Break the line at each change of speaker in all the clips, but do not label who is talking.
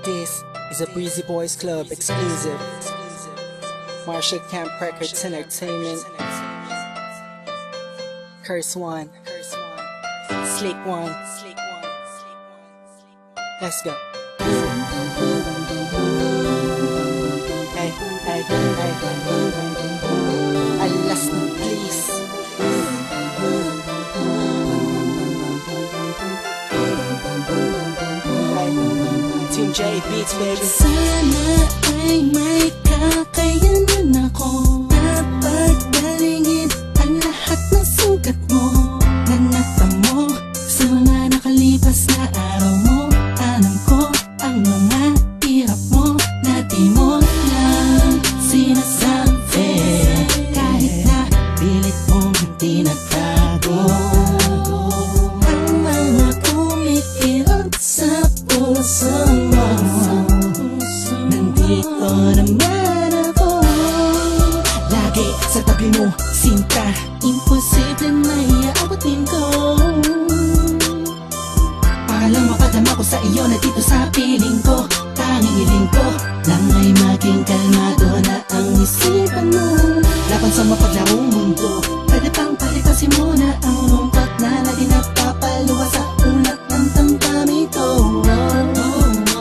This is a Breezy Boys Club exclusive. Marshall Camp Records Entertainment. Curse One, Slick One. Let's go. Hey, hey, hey. Alas na please. Team J Beats, baby.
Sana ay may kakayanan ako na paggalingin ang lahat ng sugat mo na natamo sa mga nakalipas na araw mo. Alam ko ang mga hirap mo na di mo lang sinasabi, kahit na pilit mong hindi nagtago ang mga kumikirot sa puso mo. Nandito naman ako, lagi sa tabi mo, sinta. Imposible na iaabutin ko para lang mapadama ko sa iyo na dito sa piling ko. Tanging hiling ko lang ay maging kalmado na ang isipan mo laban sa mapaglarong mundo. Pwede pang palitasin mo na ang lungkot na lagi nagpapaluwa sa ulat ng damdamin ko.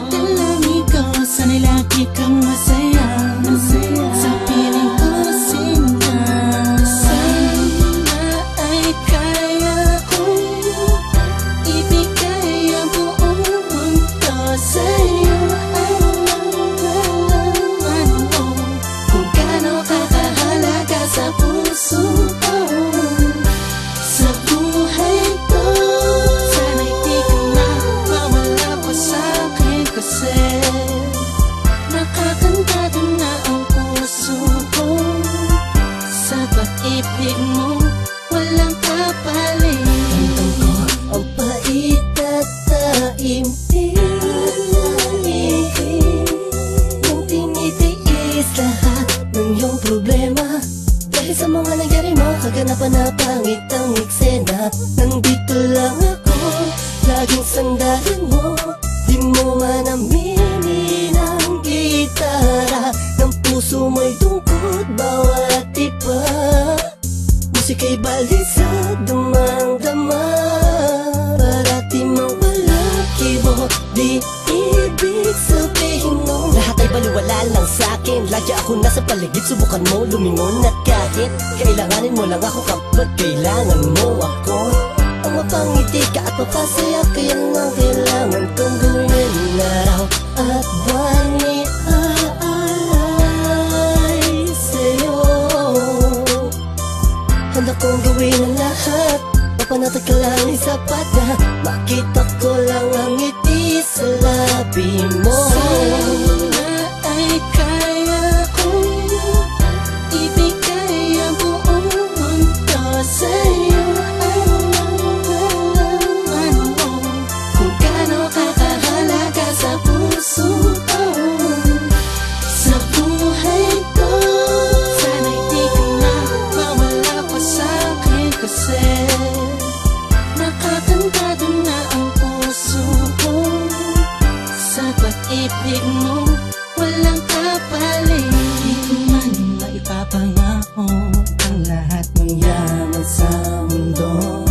Dalangin ko sana'y lagi kang masaya sa piling ko, sinta. Sana ay kaya kong ibigay ang buong mundo sa'yo. Alam mo kung gaano kakahalaga sa puso ko, sa buhay ko. Sana'y di ka na mawala pa sa'kin, kasi nakakantado na ang puso ko. Sa pag-ibig mo walang kapalit. Tantang ko ang pait at taimtim nung tinitiis lahat ng iyong problema. Dahil sa mga nangyari mo, kaganapan na pangit ang eksena. Nandito lang ako, laging sandalan mo. Di mo man aminin ang gitara ng puso mo'y tungkod bawat iba. Musika'y balisa, damang-dama, parati mawala kibo. Di ibig sabihin mo lahat ay baliwala lang sa'kin. Lagi ako nasa paligid, subukan mo lumingon. At kahit kailanganin mo lang ako kapag kailangan mo ako, ang mapangiti ka at mapasaya, kaya nga kailangan kong gawin araw at buwan ni aalay sa'yo. Handa kong gawin ang lahat, mapanatag ka lang ay sapat na makita ko lang ang ngiti sa labi mo. Sana ay kaya kong ibigay ang buong mundo sa'yo. Alam mo kung gaano kakahalaga sa puso ko, sa buhay ko. Sana'y di ka na mawala pa sa'kin, kasi nakakantado na ang puso ko. Sa pag-ibig mo walang kapalit. Di ko man maipapangako ang lahat ng yaman sa mundo.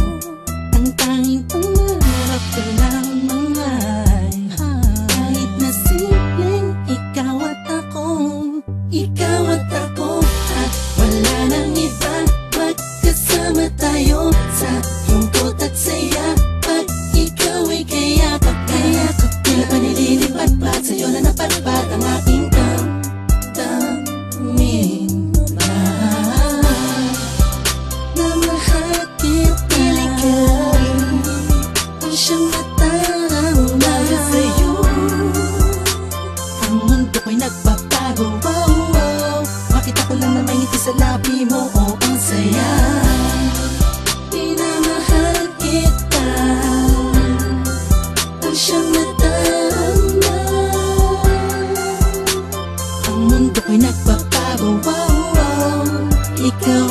Ang tanging pangarap ko lang mangay, kahit na simpleng ikaw at ako. Ikaw at ako, at wala nang iba. Magkasama tayo sa lungkot at saya. Pag ikaw ay kayakap, kayakap tila pa nililipat-pat sa'yo na napatpat ang aking damdamin. Na mahal kita, ang siyang natarama sa'yo. Ang mundo ko'y nagbabago, wow, wow. Makita ko lang na may ngiti sa labi mo, oh, ang saya. Pinamahal kita, ang siyang natarama. Ang mundo ko'y nagbabago, wow, wow. Ikaw